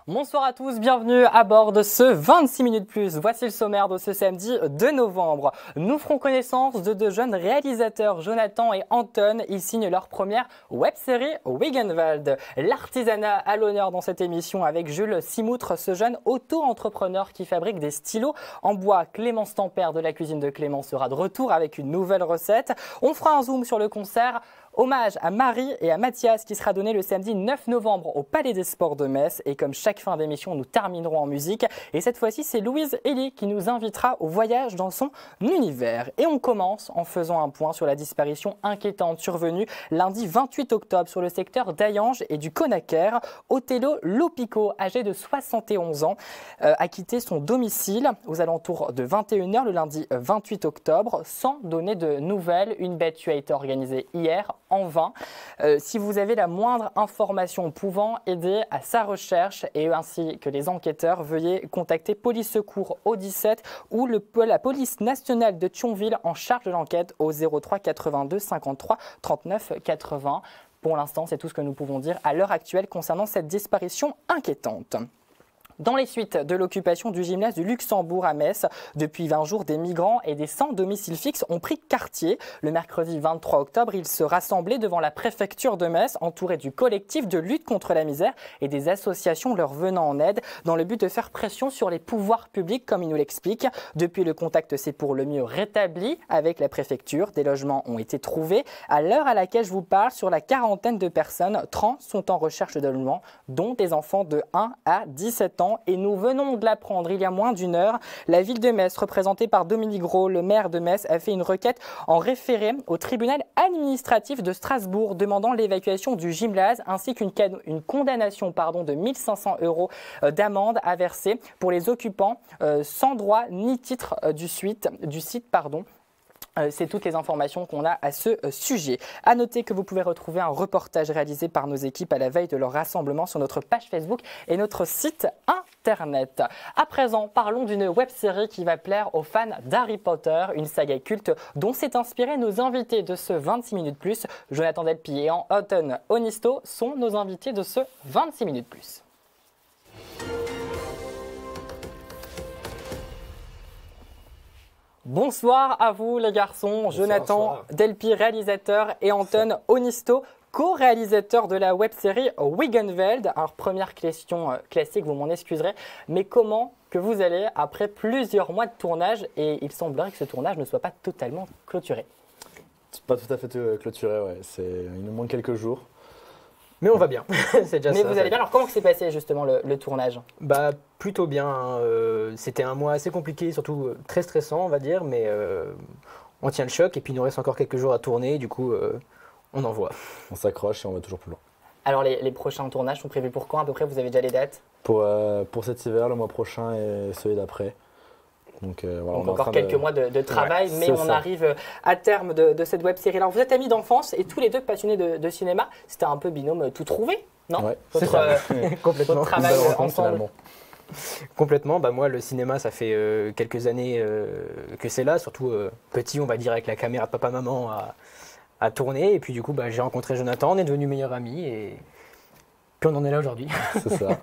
Bonsoir à tous, bienvenue à bord de ce 26 minutes plus. Voici le sommaire de ce samedi 2 novembre. Nous ferons connaissance de deux jeunes réalisateurs, Jonathan et Anton. Ils signent leur première web-série Wiggenwald. L'artisanat à l'honneur dans cette émission avec Jules Simoutre, ce jeune auto-entrepreneur qui fabrique des stylos en bois. Clémence Tempère de la cuisine de Clément sera de retour avec une nouvelle recette. On fera un zoom sur le concert hommage à Marie et à Mathias qui sera donné le samedi 9 novembre au Palais des Sports de Metz. Et comme chaque fin d'émission, nous terminerons en musique. Et cette fois-ci, c'est Louise Elie qui nous invitera au voyage dans son univers. Et on commence en faisant un point sur la disparition inquiétante survenue lundi 28 octobre sur le secteur d'Ayange et du Conaquer. Othello Lopico, âgé de 71 ans, a quitté son domicile aux alentours de 21h le lundi 28 octobre sans donner de nouvelles. Une battue a été organisée hier en vain. Si vous avez la moindre information pouvant aider à sa recherche et ainsi que les enquêteurs, veuillez contacter Police Secours au 17 ou la police nationale de Thionville en charge de l'enquête au 03 82 53 39 80. Pour l'instant, c'est tout ce que nous pouvons dire à l'heure actuelle concernant cette disparition inquiétante. Dans les suites de l'occupation du gymnase du Luxembourg à Metz, depuis 20 jours, des migrants et des sans domicile fixe ont pris quartier. Le mercredi 23 octobre, ils se rassemblaient devant la préfecture de Metz, entourés du collectif de lutte contre la misère et des associations leur venant en aide, dans le but de faire pression sur les pouvoirs publics, comme ils nous l'expliquent. Depuis, le contact s'est pour le mieux rétabli avec la préfecture. Des logements ont été trouvés. À l'heure à laquelle je vous parle, sur la quarantaine de personnes, 30 sont en recherche de logement, dont des enfants de 1 à 17 ans. Et nous venons de l'apprendre il y a moins d'une heure. La ville de Metz, représentée par Dominique Gros, le maire de Metz, a fait une requête en référé au tribunal administratif de Strasbourg demandant l'évacuation du gymnase ainsi qu'une condamnation de 1 500 € d'amende à verser pour les occupants sans droit ni titre du site. C'est toutes les informations qu'on a à ce sujet. À noter que vous pouvez retrouver un reportage réalisé par nos équipes à la veille de leur rassemblement sur notre page Facebook et notre site internet. À présent, parlons d'une web-série qui va plaire aux fans d'Harry Potter, une saga culte dont s'est inspiré nos invités de ce 26 minutes plus. Jonathan Delpy et Anton Onisto sont nos invités de ce 26 minutes plus. Bonsoir à vous les garçons, Jonathan Delpy, réalisateur, et Anton Onisto, co-réalisateur de la web-série Wiggenwald. Alors première question classique, vous m'en excuserez, mais comment que vous allez après plusieurs mois de tournage et il semblerait que ce tournage ne soit pas totalement clôturé? Pas tout à fait clôturé, ouais. Il nous manque quelques jours. Mais on va bien, c'est déjà mais ça. Vous allez bien. Alors comment s'est passé justement le tournage? Plutôt bien, hein. C'était un mois assez compliqué, surtout très stressant on va dire, mais on tient le choc et puis il nous reste encore quelques jours à tourner, du coup on envoie. On s'accroche et on va toujours plus loin. Alors les prochains tournages sont prévus pour quand à peu près? Vous avez déjà les dates? Pour cet hiver, le mois prochain et celui d'après. Donc encore quelques mois de travail, ouais, mais on arrive à terme de cette web-série. Alors vous êtes amis d'enfance et tous les deux passionnés de cinéma. C'était un peu binôme tout trouvé, non? Ouais, complètement. Votre travail ensemble. Complètement. Moi, le cinéma, ça fait quelques années que c'est là, surtout petit, on va dire, avec la caméra de papa-maman à tourner. Et puis du coup, j'ai rencontré Jonathan, on est devenus meilleurs amis et puis on en est là aujourd'hui. C'est ça.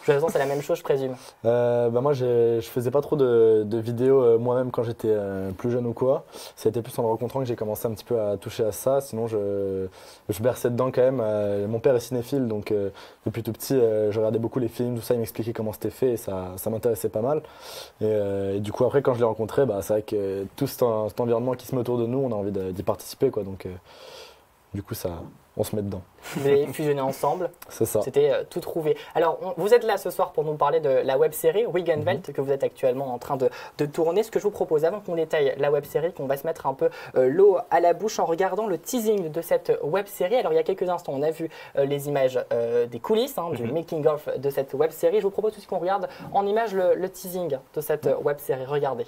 Jonathan, c'est la même chose, je présume. Moi, je faisais pas trop de vidéos moi-même quand j'étais plus jeune ou quoi. Ça a été plus en le rencontrant que j'ai commencé un petit peu à toucher à ça. Sinon, je berçais dedans quand même. Mon père est cinéphile, donc depuis tout petit, je regardais beaucoup les films, tout ça. Il m'expliquait comment c'était fait et ça m'intéressait pas mal. Et du coup, après, quand je l'ai rencontré, c'est vrai que tout cet environnement qui se met autour de nous, on a envie d'y participer, quoi. Donc, du coup, on se met dedans. Vous avez fusionné ensemble. C'est ça. C'était tout trouvé. Alors, vous êtes là ce soir pour nous parler de la web-série Wiggenwald que vous êtes actuellement en train de tourner. Ce que je vous propose, avant qu'on détaille la web-série, qu'on va se mettre un peu l'eau à la bouche en regardant le teasing de cette web-série. Alors, il y a quelques instants, on a vu les images des coulisses, du making-of de cette web-série. Je vous propose aussi qu'on regarde en images le teasing de cette web-série. Regardez.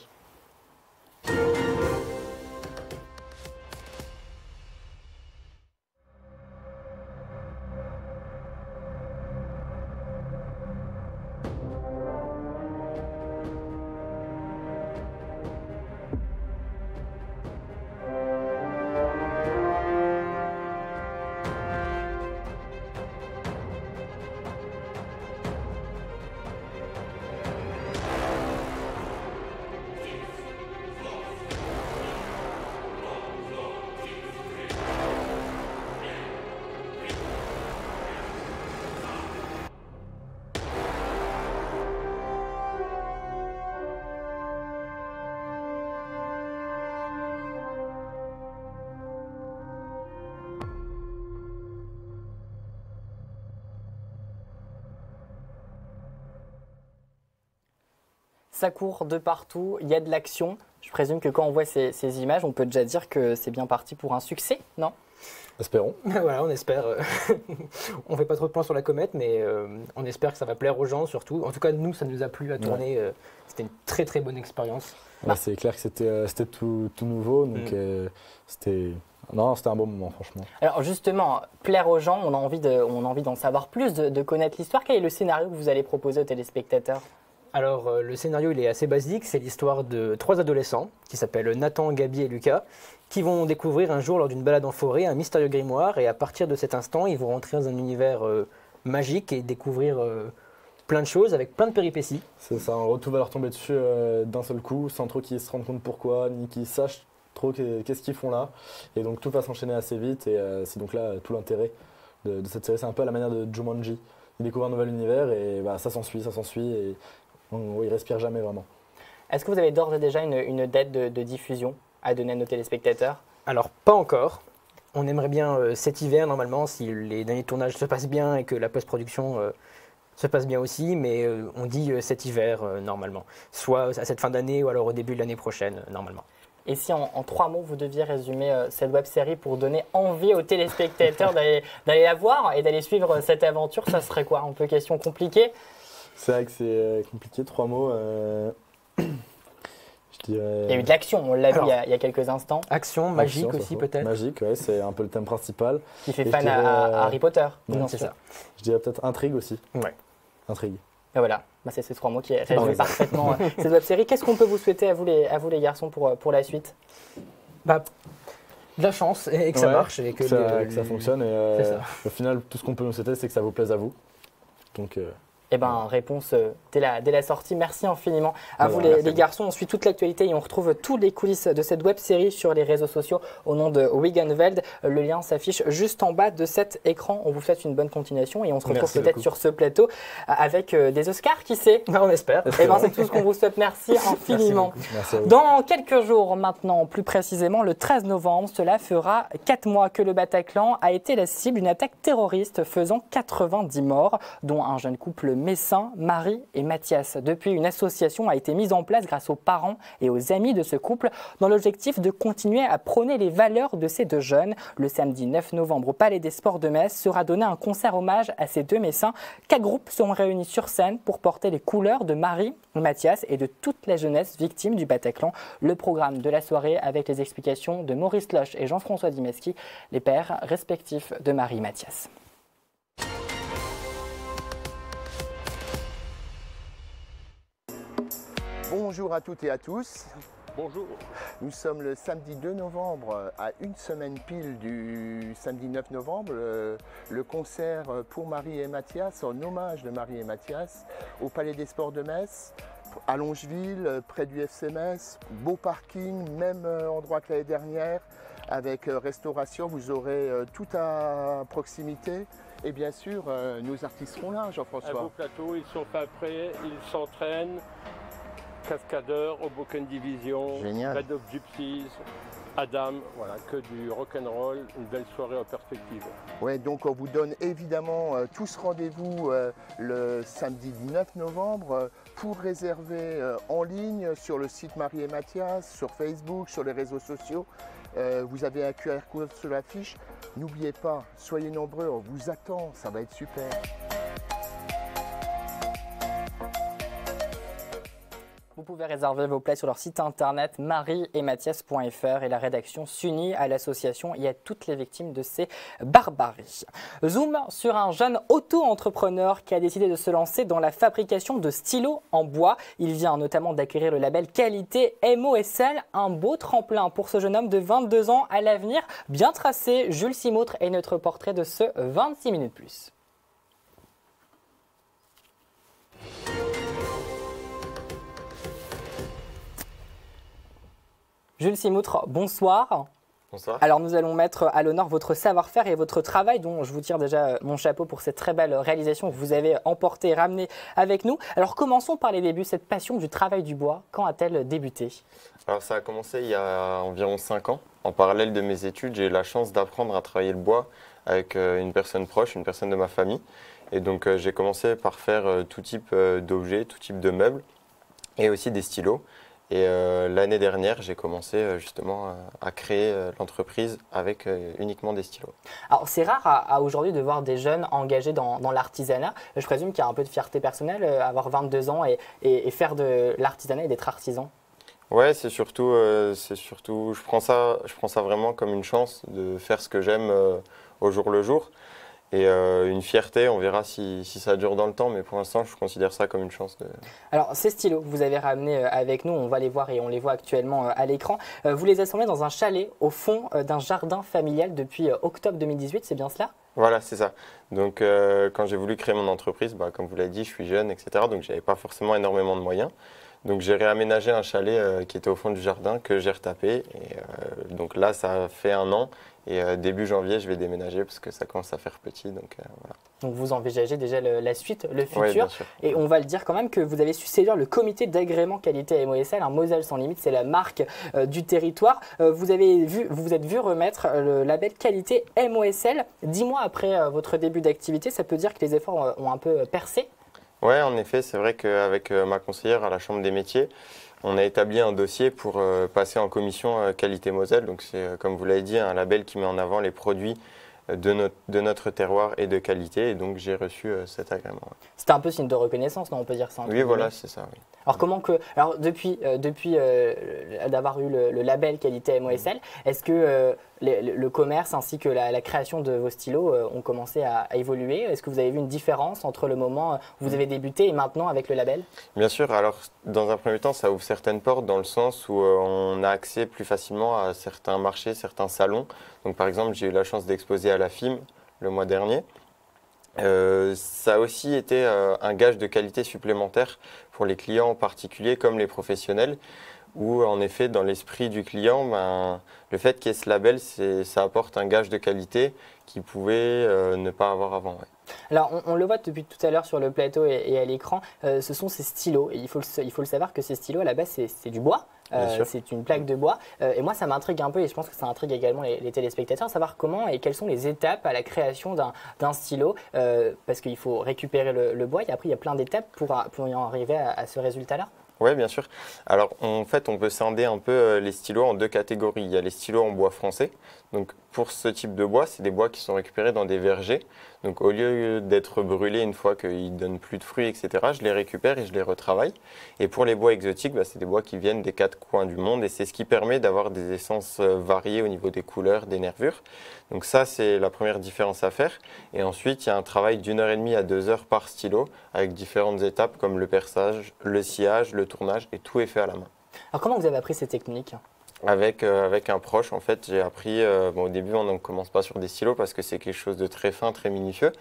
ça court de partout, il y a de l'action. Je présume que quand on voit ces images, on peut déjà dire que c'est bien parti pour un succès, non? Espérons. Voilà, on espère. On fait pas trop de plans sur la comète, mais on espère que ça va plaire aux gens surtout. En tout cas, nous, ça nous a plu à tourner. C'était une très très bonne expérience. Ouais, c'est clair que c'était tout nouveau, donc c'était un bon moment, franchement. Alors justement, plaire aux gens, on a envie d'en savoir plus, de connaître l'histoire. Quel est le scénario que vous allez proposer aux téléspectateurs? Alors, le scénario, il est assez basique. C'est l'histoire de 3 adolescents qui s'appellent Nathan, Gabi et Lucas, qui vont découvrir un jour, lors d'une balade en forêt, un mystérieux grimoire. Et à partir de cet instant, ils vont rentrer dans un univers magique et découvrir plein de choses avec plein de péripéties. C'est ça, en gros, tout va leur tomber dessus d'un seul coup, sans trop qu'ils se rendent compte pourquoi, ni qu'ils sachent trop qu'est-ce qu'ils font là. Et donc tout va s'enchaîner assez vite, et c'est donc là tout l'intérêt de cette série. C'est un peu à la manière de Jumanji. Ils découvrent un nouvel univers, et ça s'ensuit, et ils respirent jamais vraiment. Est-ce que vous avez d'ores et déjà une date de diffusion à donner à nos téléspectateurs? Alors, pas encore. On aimerait bien cet hiver, normalement, si les derniers tournages se passent bien et que la post-production se passe bien aussi, mais on dit cet hiver, normalement. Soit à cette fin d'année ou alors au début de l'année prochaine, normalement. Et si en 3 mots, vous deviez résumer cette web-série pour donner envie aux téléspectateurs d'aller la voir et d'aller suivre cette aventure, ça serait quoi? Un peu question compliquée? C'est vrai que c'est compliqué, 3 mots. Je dirais... Il y a eu de l'action, on l'a vu il y a quelques instants. Action, magique aussi peut-être. Magique, ouais, c'est un peu le thème principal. Qui fait fan à Harry Potter. Non, c'est ça. Je dirais peut-être intrigue aussi. Ouais. Intrigue. Et voilà, c'est ces 3 mots qui résument parfaitement cette web-série. Qu'est-ce qu'on peut vous souhaiter à vous les garçons pour la suite? De la chance et que ça marche. Et que ça fonctionne. Et au final, tout ce qu'on peut nous souhaiter, c'est que ça vous plaise à vous. Donc... réponse dès la sortie. Merci infiniment à vous les garçons. On suit toute l'actualité et on retrouve tous les coulisses de cette web série sur les réseaux sociaux au nom de Wegenveld. Le lien s'affiche juste en bas de cet écran. On vous souhaite une bonne continuation et on se retrouve peut-être sur ce plateau avec des Oscars, qui sait? On espère. C'est tout ce qu'on vous souhaite. Merci infiniment. Merci à vous. Dans quelques jours maintenant, plus précisément le 13 novembre, cela fera 4 mois que le Bataclan a été la cible d'une attaque terroriste faisant 90 morts, dont un jeune couple messin, Marie et Mathias. Depuis, une association a été mise en place grâce aux parents et aux amis de ce couple dans l'objectif de continuer à prôner les valeurs de ces 2 jeunes. Le samedi 9 novembre au Palais des Sports de Metz sera donné un concert hommage à ces 2 messins. 4 groupes seront réunis sur scène pour porter les couleurs de Marie, Mathias et de toute la jeunesse victime du Bataclan. Le programme de la soirée avec les explications de Maurice Loche et Jean-François Dimeski, les pères respectifs de Marie et Mathias. Bonjour à toutes et à tous. Bonjour. Nous sommes le samedi 2 novembre, à une semaine pile du samedi 9 novembre, le concert pour Marie et Mathias, en hommage de Marie et Mathias, au Palais des Sports de Metz, à Longeville, près du FC Metz, beau parking, même endroit que l'année dernière, avec restauration, vous aurez tout à proximité. Et bien sûr, nos artistes seront là, Un Jean-François. beau plateau, ils sont pas prêts, ils s'entraînent. Cascadeurs, Hoboken Division, Génial. Red Hot Gypsies, Adam, voilà, que du rock'n'roll, une belle soirée en perspective. Ouais, donc on vous donne évidemment tous rendez-vous le samedi 9 novembre pour réserver en ligne sur le site Marie et Mathias, sur Facebook, sur les réseaux sociaux. Vous avez un QR code sur l'affiche. N'oubliez pas, soyez nombreux, on vous attend, ça va être super. Vous pouvez réserver vos places sur leur site internet marieetmathias.fr et la rédaction s'unit à l'association et à toutes les victimes de ces barbaries. Zoom sur un jeune auto-entrepreneur qui a décidé de se lancer dans la fabrication de stylos en bois. Il vient notamment d'acquérir le label qualité MOSL, un beau tremplin pour ce jeune homme de 22 ans à l'avenir bien tracé. Jules Simautre est notre portrait de ce 26 minutes plus. Jules Simautre, bonsoir. Bonsoir. Alors nous allons mettre à l'honneur votre savoir-faire et votre travail, dont je vous tire déjà mon chapeau pour cette très belle réalisation que vous avez emportée et ramenée avec nous. Alors commençons par les débuts, cette passion du travail du bois, quand a-t-elle débuté? Alors ça a commencé il y a environ 5 ans. En parallèle de mes études, j'ai eu la chance d'apprendre à travailler le bois avec une personne proche, une personne de ma famille. Et donc j'ai commencé par faire tout type d'objets, tout type de meubles. et aussi des stylos. Et l'année dernière, j'ai commencé justement à créer l'entreprise avec uniquement des stylos. Alors c'est rare aujourd'hui de voir des jeunes engagés dans l'artisanat. Je présume qu'il y a un peu de fierté personnelle, avoir 22 ans et faire de l'artisanat et d'être artisan. Ouais, c'est surtout, je prends ça vraiment comme une chance de faire ce que j'aime au jour le jour. Et une fierté, on verra si ça dure dans le temps, mais pour l'instant, je considère ça comme une chance. Alors, ces stylos que vous avez ramenés avec nous, on va les voir et on les voit actuellement à l'écran. Vous les assemblez dans un chalet au fond d'un jardin familial depuis octobre 2018, c'est bien cela? Voilà, c'est ça. Donc, quand j'ai voulu créer mon entreprise, comme vous l'avez dit, je suis jeune, etc. Donc, je n'avais pas forcément énormément de moyens. Donc, j'ai réaménagé un chalet qui était au fond du jardin que j'ai retapé. Et donc là, ça fait 1 an. Et début janvier, je vais déménager parce que ça commence à faire petit. Donc, voilà. Donc vous envisagez déjà la suite, le futur. Oui, bien sûr. Et on va le dire quand même que vous avez su séduire le comité d'agrément qualité MOSL, Moselle sans limite, c'est la marque du territoire. Vous vous êtes vu remettre le label qualité MOSL 10 mois après votre début d'activité. Ça peut dire que les efforts ont un peu percé? Oui, en effet, c'est vrai qu'avec ma conseillère à la Chambre des métiers, on a établi un dossier pour passer en commission qualité Moselle. Donc c'est, comme vous l'avez dit, un label qui met en avant les produits de notre terroir et de qualité. Et donc j'ai reçu cet agrément. C'était un peu signe de reconnaissance, non, on peut dire ça? Oui, voilà, c'est ça. Oui. Alors depuis d'avoir eu le label qualité MOSL, est-ce que le commerce ainsi que la création de vos stylos ont commencé à évoluer? Est-ce que vous avez vu une différence entre le moment où vous avez débuté et maintenant avec le label? Bien sûr. Alors, dans un premier temps, ça ouvre certaines portes dans le sens où on a accès plus facilement à certains marchés, certains salons. Donc, par exemple, j'ai eu la chance d'exposer à la FIM le mois dernier. Ça a aussi été un gage de qualité supplémentaire pour les clients en particulier comme les professionnels, où en effet dans l'esprit du client, le fait qu'il y ait ce label, ça apporte un gage de qualité qu'il pouvait ne pas avoir avant. Ouais. Alors on le voit depuis tout à l'heure sur le plateau et à l'écran, ce sont ces stylos. Et il faut le savoir que ces stylos à la base c'est du bois. C'est une plaque de bois et moi ça m'intrigue un peu et je pense que ça intrigue également les téléspectateurs, savoir comment et quelles sont les étapes à la création d'un stylo parce qu'il faut récupérer le bois et après il y a plein d'étapes pour y en arriver à ce résultat-là. Oui, bien sûr. Alors, en fait, on peut scinder un peu les stylos en 2 catégories. Il y a les stylos en bois français. Donc, pour ce type de bois, c'est des bois qui sont récupérés dans des vergers. Donc, au lieu d'être brûlés une fois qu'ils ne donnent plus de fruits, etc., je les récupère et je les retravaille. Et pour les bois exotiques, c'est des bois qui viennent des 4 coins du monde. Et c'est ce qui permet d'avoir des essences variées au niveau des couleurs, des nervures. Donc, ça, c'est la première différence à faire. Et ensuite, il y a un travail d'1h30 à 2 heures par stylo avec différentes étapes comme le perçage, le sciage, le tournage et tout est fait à la main. Alors comment vous avez appris ces techniques? Avec un proche, en fait, j'ai appris, au début on ne commence pas sur des stylos parce que c'est quelque chose de très fin, très minutieux,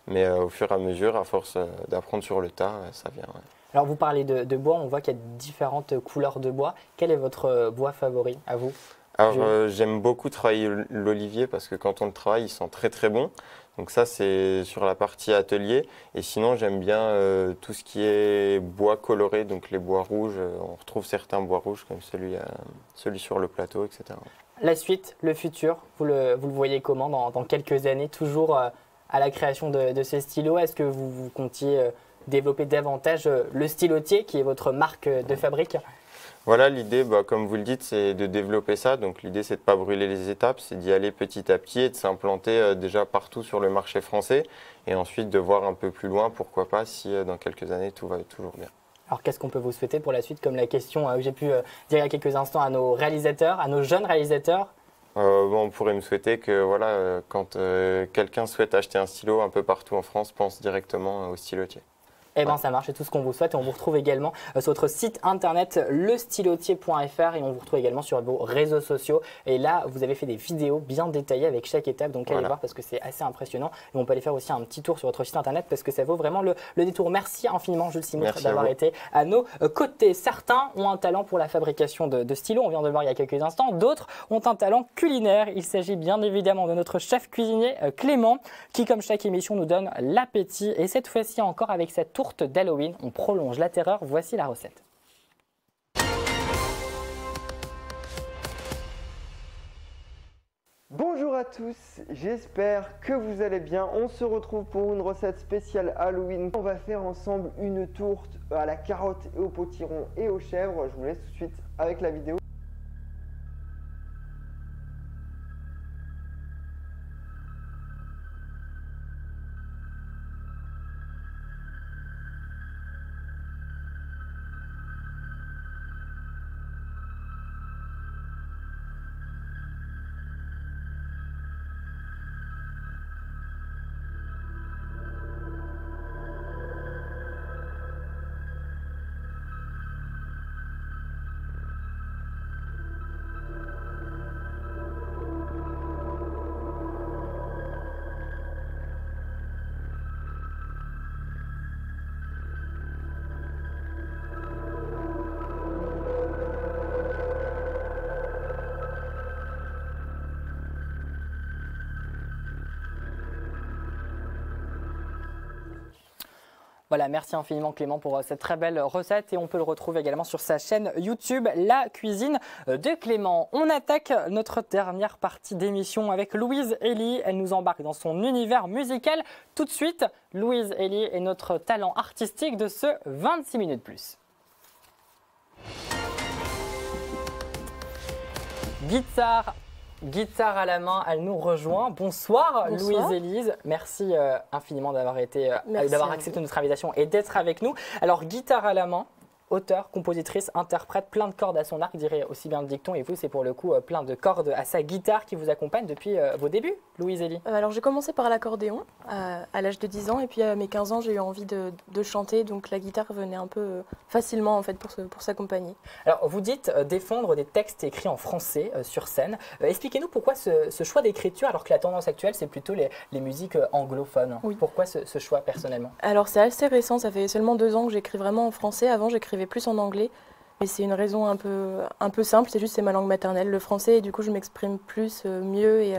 mais au fur et à mesure, à force d'apprendre sur le tas, ça vient. Ouais. Alors vous parlez de bois, on voit qu'il y a différentes couleurs de bois. Quel est votre bois favori à vous? Alors j'aime beaucoup travailler l'olivier parce que quand on le travaille, il sent très très bon. Donc ça c'est sur la partie atelier et sinon j'aime bien tout ce qui est bois coloré, donc les bois rouges, on retrouve certains bois rouges comme celui sur le plateau, etc. La suite, le futur, vous le voyez comment dans quelques années, toujours à la création de ces stylos? Est-ce que vous comptiez développer davantage le stylotier qui est votre marque de fabrique? Voilà, l'idée, comme vous le dites, c'est de développer ça. Donc l'idée, c'est de ne pas brûler les étapes, c'est d'y aller petit à petit et de s'implanter déjà partout sur le marché français et ensuite de voir un peu plus loin, pourquoi pas, si dans quelques années, tout va toujours bien. Alors qu'est-ce qu'on peut vous souhaiter pour la suite, comme la question que j'ai pu dire il y a quelques instants à nos réalisateurs, à nos jeunes réalisateurs? On pourrait me souhaiter que voilà, quand quelqu'un souhaite acheter un stylo un peu partout en France, pense directement au stylotier. Eh bien, ça marche, c'est tout ce qu'on vous souhaite. Et on vous retrouve également sur votre site internet lestylotier.fr et on vous retrouve également sur vos réseaux sociaux. Et là, vous avez fait des vidéos bien détaillées avec chaque étape. Donc, allez voir parce que c'est assez impressionnant. Et on peut aller faire aussi un petit tour sur votre site internet parce que ça vaut vraiment le détour. Merci infiniment, Jules Simoutre, d'avoir été à nos côtés. Certains ont un talent pour la fabrication de stylos. On vient de le voir il y a quelques instants. D'autres ont un talent culinaire. Il s'agit bien évidemment de notre chef cuisinier Clément qui, comme chaque émission, nous donne l'appétit. Et cette fois-ci encore avec cette tourte d'Halloween, on prolonge la terreur, voici la recette. Bonjour à à tous, j'espère que vous allez bien. On se retrouve pour une recette spéciale Halloween. On va faire ensemble une tourte à la carotte et au potiron et aux chèvres. Je vous laisse tout de suite avec la vidéo. Voilà, merci infiniment Clément pour cette très belle recette et on peut le retrouver également sur sa chaîne YouTube, La Cuisine de Clément. On attaque notre dernière partie d'émission avec Louise Elie. Elle nous embarque dans son univers musical. Tout de suite, Louise Elie est notre talent artistique de ce 26 minutes plus. Guitare à la main, elle nous rejoint. Bonsoir, Louise Élise. Merci infiniment d'avoir accepté notre invitation et d'être avec nous. Alors, guitare à la main, auteure, compositrice, interprète, plein de cordes à son arc, dirait aussi bien le dicton. Et vous, c'est pour le coup plein de cordes à sa guitare qui vous accompagne depuis vos débuts, Louise Elie. Alors, j'ai commencé par l'accordéon à l'âge de 10 ans. Et puis, à mes 15 ans, j'ai eu envie de chanter. Donc, la guitare venait un peu facilement, en fait, pour s'accompagner. Alors, vous dites défendre des textes écrits en français sur scène. Expliquez-nous pourquoi ce choix d'écriture, alors que la tendance actuelle, c'est plutôt les musiques anglophones. Oui. Pourquoi ce choix, personnellement? Alors, c'est assez récent. Ça fait seulement 2 ans que j'écris vraiment en français. Avant, j'écrivais plus en anglais, mais c'est une raison un peu simple, c'est juste c'est ma langue maternelle, le français, et du coup je m'exprime plus, mieux, et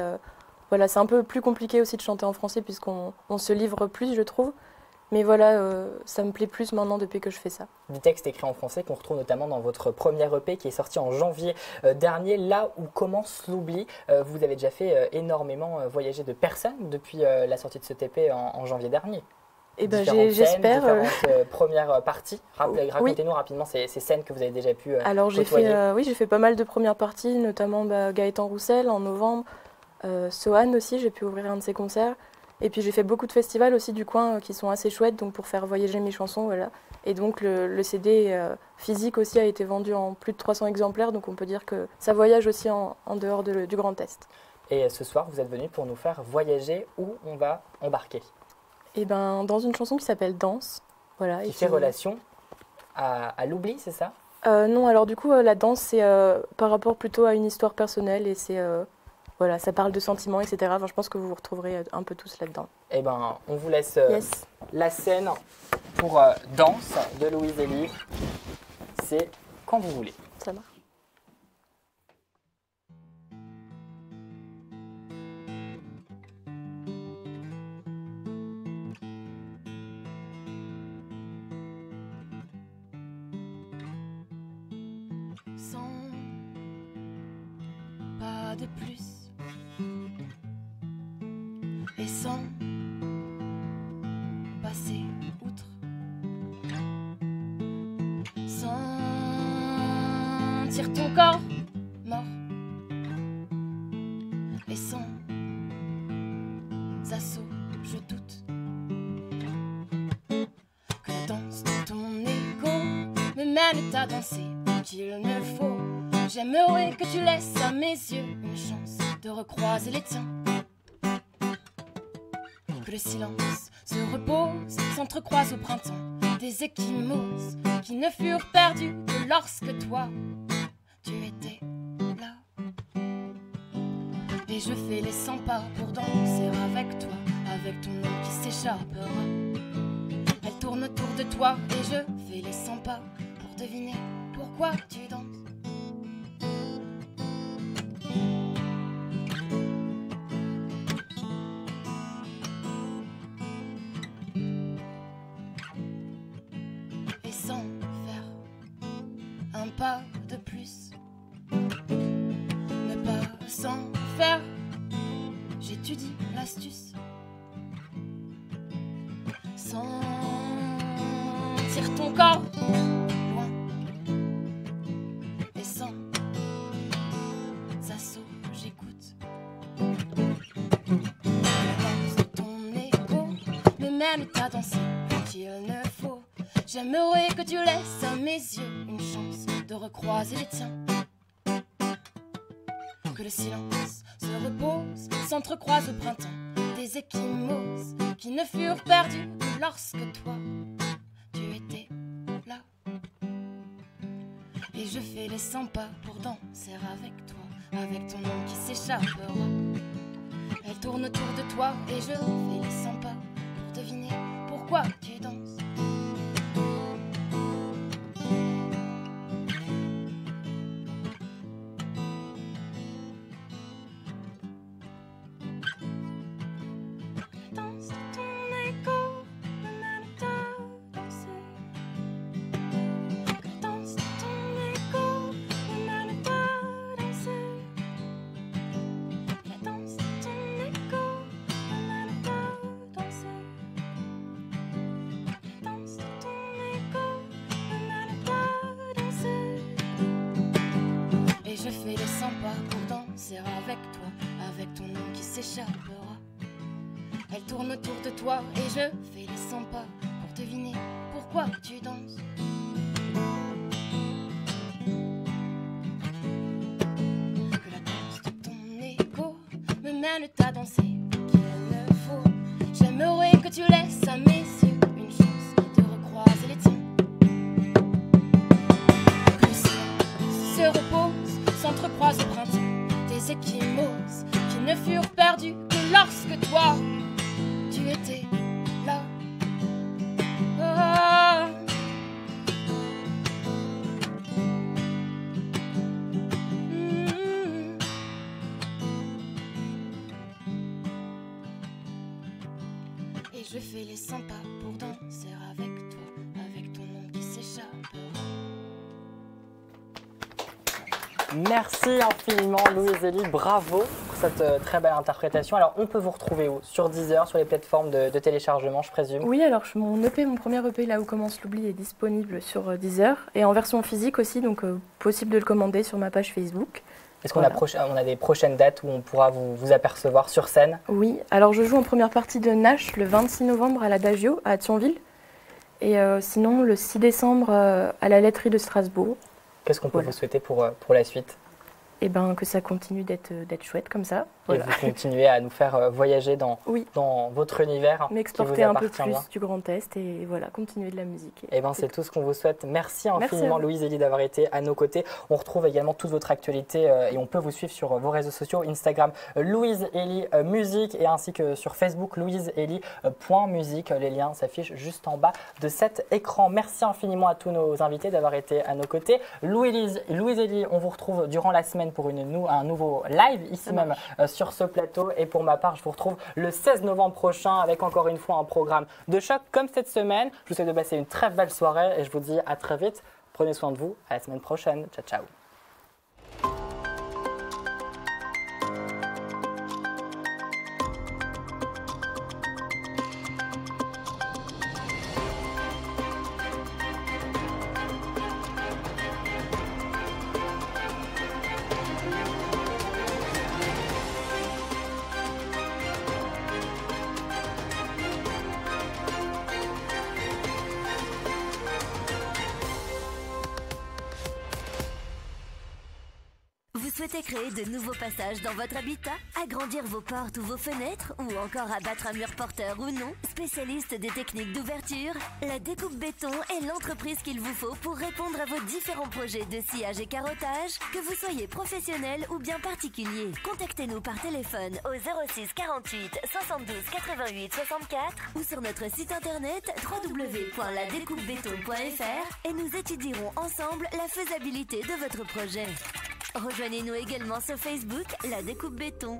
voilà, c'est un peu plus compliqué aussi de chanter en français puisqu'on se livre plus, je trouve, mais voilà, ça me plaît plus maintenant depuis que je fais ça. Des textes écrits en français qu'on retrouve notamment dans votre premier EP qui est sorti en janvier dernier, Là où commence l'oubli. Vous avez déjà fait énormément voyager de personnes depuis la sortie de cet EP en janvier dernier. Eh ben, j'espère. Différentes premières parties. Racontez-nous rapidement ces scènes que vous avez déjà pu Alors j'ai fait pas mal de premières parties, notamment Gaëtan Roussel en novembre, Sohan aussi, j'ai pu ouvrir un de ses concerts. Et puis j'ai fait beaucoup de festivals aussi du coin qui sont assez chouettes, donc pour faire voyager mes chansons, voilà. Et donc le CD physique aussi a été vendu en plus de 300 exemplaires, donc on peut dire que ça voyage aussi en dehors du Grand Est. Et ce soir, vous êtes venu pour nous faire voyager où on va embarquer. Et ben, dans une chanson qui s'appelle Danse. Voilà, qui fait relation à l'oubli, c'est ça? Non, alors du coup, la danse, c'est par rapport plutôt à une histoire personnelle et c'est, voilà, ça parle de sentiments, etc. Enfin, je pense que vous vous retrouverez un peu tous là-dedans. Eh ben, on vous laisse la scène pour Danse de Louise Elie. C'est quand vous voulez. Ça marche. Pas de plus et sans passer outre, sentir ton corps mort et sans assaut, je doute que la danse de ton ego me mène à danser qu'il ne faut. J'aimerais que tu laisses à mes yeux une chance de recroiser les tiens. Que le silence se repose, s'entrecroise au printemps des échymoses qui ne furent perdues que lorsque toi, tu étais là. Et je fais les 100 pas pour danser avec toi, avec ton nom qui s'échappera. Elle tourne autour de toi et je fais les 100 pas pour deviner pourquoi tu danses. Pas de plus, ne pas s'en faire tu dis l'astuce. Sentir ton corps loin et sans assaut, j'écoute. Ton écho me mène à danser qu'il ne faut. J'aimerais que tu laisses à mes yeux une chance de recroiser les tiens. Que le silence se repose, s'entrecroise au printemps des échymoses qui ne furent perdus que lorsque toi, tu étais là. Et je fais les 100 pas pour danser avec toi, avec ton nom qui s'échappera. Elle tourne autour de toi et je fais les 100 pas pour deviner pourquoi tu danses. Je fais les 100 pas pour danser avec toi, avec ton nom qui s'échappera. Elle tourne autour de toi et je fais les 100 pas pour deviner pourquoi tu danses. Que la danse de ton écho me mène à danser qu'il ne faut. J'aimerais que tu laisses à mes yeux une chance de recroiser les tiens. Que le silence se repose, s'entrecroise au printemps des échymoses qui ne furent perdus que lorsque toi, tu étais là. Ah. Et je fais les 100 pas pour danser avec toi, avec ton nom qui s'échappera. Merci infiniment Louise Elie, bravo pour cette très belle interprétation. Alors on peut vous retrouver où? Sur Deezer, sur les plateformes de téléchargement je présume? Oui, alors mon premier EP, Là où commence l'oubli, est disponible sur Deezer et en version physique aussi, donc possible de le commander sur ma page Facebook. Est-ce qu'on a des prochaines dates où on pourra vous apercevoir sur scène? Oui, alors je joue en première partie de Nash le 26 novembre à l'Adagio à Thionville et sinon le 6 décembre à la Laiterie de Strasbourg. Qu'est-ce qu'on peut vous souhaiter pour la suite? Eh ben, que ça continue d'être chouette comme ça. Voilà. Et vous continuez à nous faire voyager dans votre univers. M'exporter un peu plus du Grand Est et voilà, continuer de la musique. Eh ben, c'est tout ce qu'on vous souhaite. Merci infiniment Louise Elie d'avoir été à nos côtés. On retrouve également toute votre actualité et on peut vous suivre sur vos réseaux sociaux, Instagram Louise Elie Musique et ainsi que sur Facebook louiseelie.musique. Les liens s'affichent juste en bas de cet écran. Merci infiniment à tous nos invités d'avoir été à nos côtés. Louise Elie, on vous retrouve durant la semaine pour un nouveau live ici même sur ce plateau et pour ma part je vous retrouve le 16 novembre prochain avec encore une fois un programme de choc comme cette semaine. Je vous souhaite de passer une très belle soirée et je vous dis à très vite. Prenez soin de vous, à la semaine prochaine. Ciao ciao. Souhaitez créer de nouveaux passages dans votre habitat, agrandir vos portes ou vos fenêtres, ou encore abattre un mur porteur ou non? Spécialiste des techniques d'ouverture, la Découpe Béton est l'entreprise qu'il vous faut pour répondre à vos différents projets de sciage et carottage, que vous soyez professionnel ou bien particulier. Contactez-nous par téléphone au 06 48 72 88 64 ou sur notre site internet www.ladecoupebéton.fr et nous étudierons ensemble la faisabilité de votre projet. Rejoignez-nous également sur Facebook, La Découpe Béton.